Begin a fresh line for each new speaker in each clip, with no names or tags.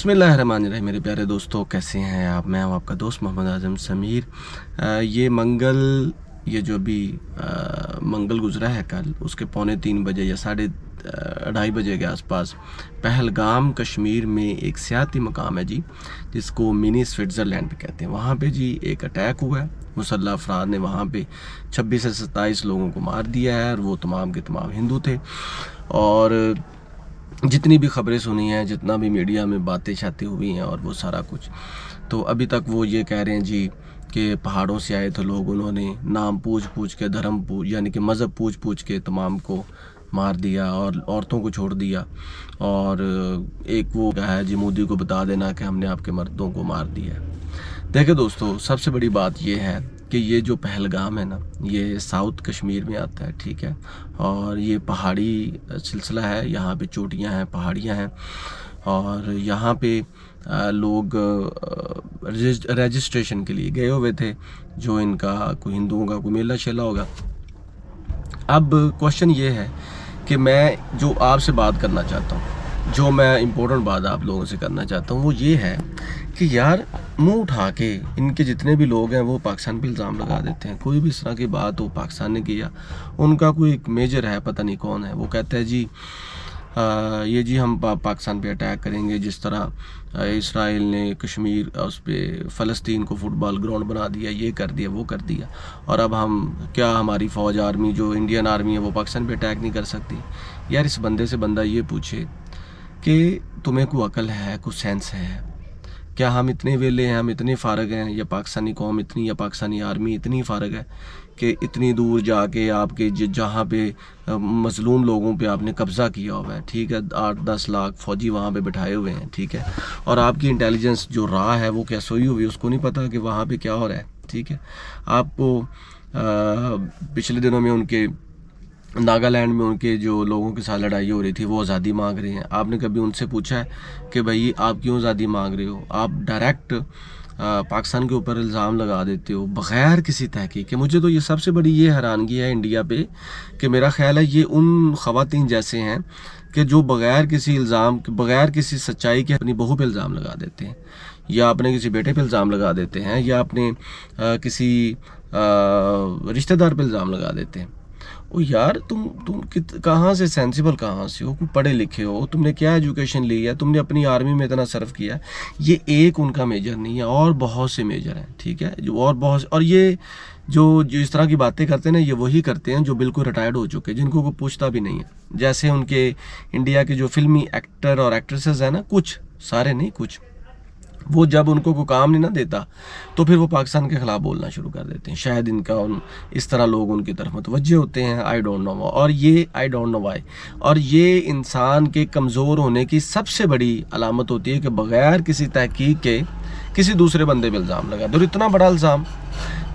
बिस्मिल्लाहिर्रहमानिर्रहीम। मेरे प्यारे दोस्तों, कैसे हैं आप? मैं हूं आपका दोस्त मोहम्मद आज़म समीर। ये जो भी मंगल गुजरा है कल, उसके 2:45 बजे या 2:30 बजे के आसपास पहलगाम कश्मीर में एक सियाती मकाम है जी, जिसको मिनी स्विट्ज़रलैंड कहते हैं। वहाँ पे जी एक अटैक हुआ है। मुसल्लह अफराद ने वहाँ पे 26 से 27 लोगों को मार दिया है और वो तमाम के तमाम हिंदू थे। और जितनी भी खबरें सुनी हैं, जितना भी मीडिया में बातें शातें हुई हैं और वो सारा कुछ, तो अभी तक वो ये कह रहे हैं जी कि पहाड़ों से आए थे लोग, उन्होंने नाम पूछ के, धर्म पूछ यानी कि मज़हब पूछ के तमाम को मार दिया और औरतों को छोड़ दिया। और एक वो कहा है जी, मोदी को बता देना कि हमने आपके मर्दों को मार दिया है। देखिए दोस्तों, सबसे बड़ी बात ये है कि ये जो पहलगाम है ना, ये साउथ कश्मीर में आता है, ठीक है। और ये पहाड़ी सिलसिला है, यहाँ पे चोटियाँ हैं, पहाड़ियाँ हैं और यहाँ पे लोग रजिस्ट्रेशन के लिए गए हुए थे, जो इनका कोई हिंदुओं का कोई मेला शेला होगा। अब क्वेश्चन ये है कि मैं जो आपसे बात करना चाहता हूँ, जो मैं इम्पोर्टेंट बात आप लोगों से करना चाहता हूँ, वो ये है कि यार मुंह उठा के इनके जितने भी लोग हैं वो पाकिस्तान पे इल्ज़ाम लगा देते हैं। कोई भी इस तरह की बात हो पाकिस्तान ने किया, उनका कोई एक मेजर है, पता नहीं कौन है, वो कहता है जी ये जी हम पाकिस्तान पे अटैक करेंगे, जिस तरह इसराइल ने कश्मीर उस पर फ़लस्तीन को फुटबॉल ग्राउंड बना दिया, ये कर दिया, वो कर दिया, और अब हम क्या, हमारी फ़ौज आर्मी जो इंडियन आर्मी है वो पाकिस्तान पे अटैक नहीं कर सकती। यार इस बंदे से बंदा ये पूछे कि तुम्हें कोई अकल है, कुछ सेंस है क्या? हम इतने वेले हैं, हम इतने फ़ारग हैं, या पाकिस्तानी कौम इतनी, या पाकिस्तानी आर्मी इतनी फ़ारग है कि इतनी दूर जाके आपके जहाँ पे मज़लूम लोगों पे आपने कब्ज़ा किया हुआ है, ठीक है, 8-10 लाख फ़ौजी वहाँ पे बिठाए हुए हैं, ठीक है, और आपकी इंटेलिजेंस जो राह है वो क्या सोई हुई, उसको नहीं पता कि वहाँ पे क्या हो रहा है, ठीक है। आपको पिछले दिनों में उनके नागालैंड में उनके जो लोगों के साथ लड़ाई हो रही थी, वो आज़ादी मांग रहे हैं। आपने कभी उनसे पूछा है कि भाई आप क्यों आज़ादी मांग रहे हो? आप डायरेक्ट पाकिस्तान के ऊपर इल्ज़ाम लगा देते हो बग़ैर किसी तहकीक के। मुझे तो ये सबसे बड़ी ये हैरानगी है इंडिया पे कि मेरा ख्याल है ये उन ख़वातीन जैसे हैं कि जो बग़ैर किसी इल्ज़ाम, बग़ैर किसी सच्चाई के अपनी बहू पे इल्ज़ाम लगा देते हैं, या अपने किसी बेटे पे इल्ज़ाम लगा देते हैं, या अपने किसी रिश्तेदार पे इल्ज़ाम लगा देते हैं। ओ यार तुम कहाँ से सेंसिबल, कहाँ से हो? पढ़े लिखे हो, तुमने क्या एजुकेशन ली है, तुमने अपनी आर्मी में इतना सर्व किया। ये एक उनका मेजर नहीं है, और बहुत से मेजर हैं, ठीक है, जो और बहुत, और ये जो इस तरह की बातें करते हैं ना, ये वही करते हैं जो बिल्कुल रिटायर्ड हो चुके हैं, जिनको कोई पूछता भी नहीं है। जैसे उनके इंडिया के जो फिल्मी एक्टर और एक्ट्रेसेस हैं ना, कुछ, सारे नहीं, कुछ, वो जब उनको कोई काम नहीं ना देता तो फिर वो पाकिस्तान के ख़िलाफ़ बोलना शुरू कर देते हैं। शायद इस तरह लोग उनकी तरफ मुतवज्जे होते हैं, आई डोंट नो। और ये आई डोंट नो वाई, और ये इंसान के कमज़ोर होने की सबसे बड़ी अलामत होती है कि बग़ैर किसी तहकीक के किसी दूसरे बंदे पर इल्ज़ाम लगा दो। और इतना बड़ा इल्ज़ाम,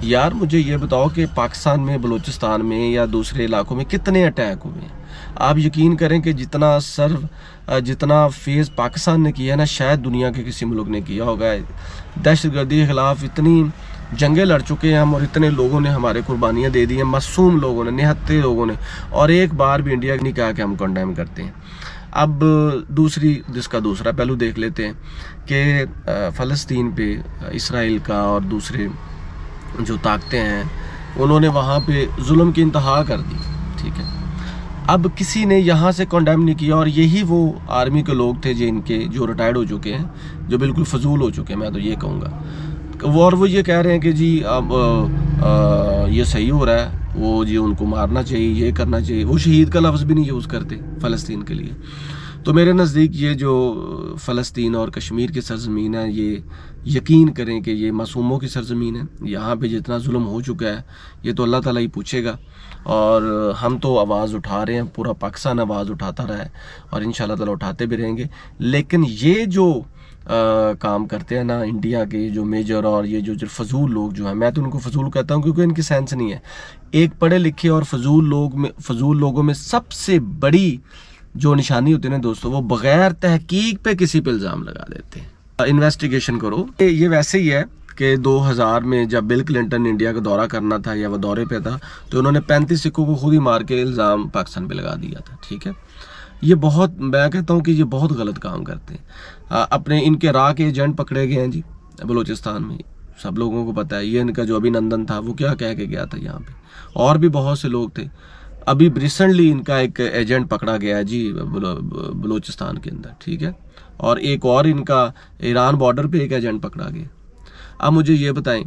यार मुझे ये बताओ कि पाकिस्तान में, बलूचिस्तान में या दूसरे इलाकों में कितने अटैक हुए हैं? आप यकीन करें कि जितना फेज़ पाकिस्तान ने किया है ना, शायद दुनिया के किसी मुल्क ने किया होगा। दहशतगर्दी के ख़िलाफ़ इतनी जंगें लड़ चुके हैं हम, और इतने लोगों ने हमारे कुर्बानियाँ दे दी हैं, मासूम लोगों ने, निहत्थे लोगों ने, और एक बार भी इंडिया नहीं कहा कि हम कंडेम करते हैं। अब जिसका दूसरा पहलू देख लेते हैं कि फ़लस्तीन पे इसराइल का और दूसरे जो ताकतें हैं, उन्होंने वहाँ पे जुल्म की इंतहा कर दी, ठीक है। अब किसी ने यहाँ से कंडेम नहीं किया, और यही वो आर्मी के लोग थे जो रिटायर्ड हो चुके हैं, जो बिल्कुल फजूल हो चुके हैं, मैं तो ये कहूँगा। वो ये कह रहे हैं कि जी अब ये सही हो रहा है, वो जी उनको मारना चाहिए, ये करना चाहिए। वो शहीद का लफ्ज़ भी नहीं यूज़ करते फ़लस्तीन के लिए। तो मेरे नज़दीक ये जो फ़लस्तीन और कश्मीर की सरज़मीन है, ये यकीन करें कि ये मासूमों की सरज़मीन है। यहाँ पे जितना जुल्म हो चुका है, ये तो अल्लाह ताला ही पूछेगा, और हम तो आवाज़ उठा रहे हैं, पूरा पाकिस्तान आवाज़ उठाता रहा है, और इंशाअल्लाह ताला उठाते भी रहेंगे। लेकिन ये जो काम करते हैं ना इंडिया के जो मेजर और ये जो फजूल लोग जो हैं, मैं तो उनको फजूल कहता हूँ क्योंकि इनकी सेंस नहीं है। एक पढ़े लिखे और फजूल लोगों में सबसे बड़ी जो निशानी होती है ना दोस्तों, वो बग़ैर तहकीक पे किसी पे इल्ज़ाम लगा देते हैं। इन्वेस्टिगेशन करो। ये वैसे ही है कि 2000 में जब बिल क्लिंटन इंडिया का दौरा करना था, या वह दौरे पे था, तो उन्होंने 35 सिखों को खुद ही मार के इल्ज़ाम पाकिस्तान पे लगा दिया था, ठीक है। ये बहुत, मैं कहता हूँ कि ये बहुत गलत काम करते हैं। अपने इनके राह के एजेंट पकड़े गए हैं जी बलूचिस्तान में, सब लोगों को पता है। ये इनका जो अभिनंदन था वो क्या कह के गया था यहाँ पे, और भी बहुत से लोग थे। अभी रिसेंटली इनका एक एजेंट पकड़ा गया है जी बलूचिस्तान के अंदर, ठीक है। और एक और इनका ईरान बॉर्डर पे एक एजेंट पकड़ा गया। अब मुझे ये बताएं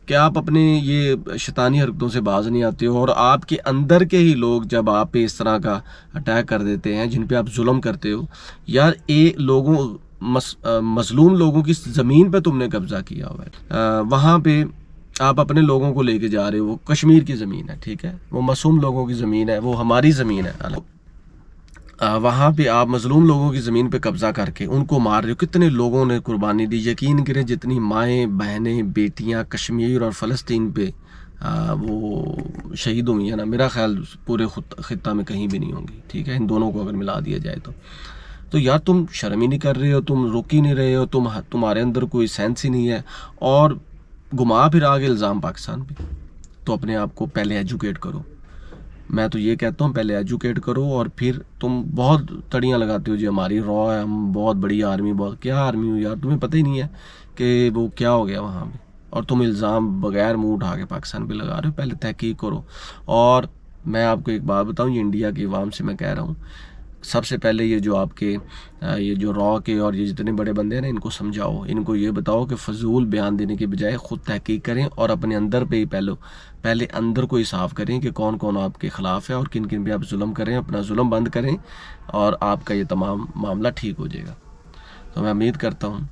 कि आप अपने ये शैतानी हरकतों से बाज नहीं आते हो, और आपके अंदर के ही लोग जब आप पे इस तरह का अटैक कर देते हैं, जिन पे आप जुल्म करते हो यार, ये लोगों मजलूम लोगों की ज़मीन पे तुमने कब्जा किया हुआ है। वहाँ पे आप अपने लोगों को लेके जा रहे हो, वो कश्मीर की ज़मीन है, ठीक है, वो मासूम लोगों की ज़मीन है, वो हमारी ज़मीन है। वहाँ पे आप मजलूम लोगों की ज़मीन पे कब्ज़ा करके उनको मार रहे हो। कितने लोगों ने कुर्बानी दी, यकीन करें जितनी माएँ बहनें बेटियाँ कश्मीर और फ़लस्तीन पे वो शहीद हुई हैं ना, मेरा ख्याल पूरे ख़ित्ता में कहीं भी नहीं होंगी, ठीक है, इन दोनों को अगर मिला दिया जाए तो यार तुम शर्म ही नहीं कर रहे हो, तुम रुक ही नहीं रहे हो, तुम्हारे अंदर कोई सेंस ही नहीं है, और घुमा फिर आगे इल्ज़ाम पाकिस्तान पे। तो अपने आप को पहले एजुकेट करो, मैं तो ये कहता हूँ पहले एजुकेट करो, और फिर तुम बहुत तड़ियाँ लगाते हो जी हमारी रॉ है, हम बहुत बड़ी आर्मी, बहुत क्या आर्मी हो यार, तुम्हें पता ही नहीं है कि वो क्या हो गया वहाँ पे, और तुम इल्ज़ाम बगैर मुँह उठा के पाकिस्तान पे लगा रहे हो। पहले तहकीक करो। और मैं आपको एक बात बताऊँ, ये इंडिया की आवाम से मैं कह रहा हूँ, सबसे पहले ये जो आपके ये जो रॉ के और ये जितने बड़े बंदे हैं ना, इनको समझाओ, इनको ये बताओ कि फजूल बयान देने के बजाय ख़ुद तहकीक करें, और अपने अंदर पे ही पहले अंदर को ही साफ़ करें कि कौन कौन आपके ख़िलाफ़ है और किन किन पे आप जुल्म करें। अपना जुल्म बंद करें और आपका ये तमाम मामला ठीक हो जाएगा। तो मैं उम्मीद करता हूँ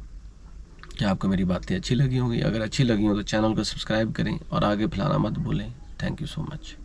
कि आपको मेरी बातें अच्छी लगी होंगी। अगर अच्छी लगी हो तो चैनल को सब्सक्राइब करें और आगे फैलाना मत भूलें। Thank you so much.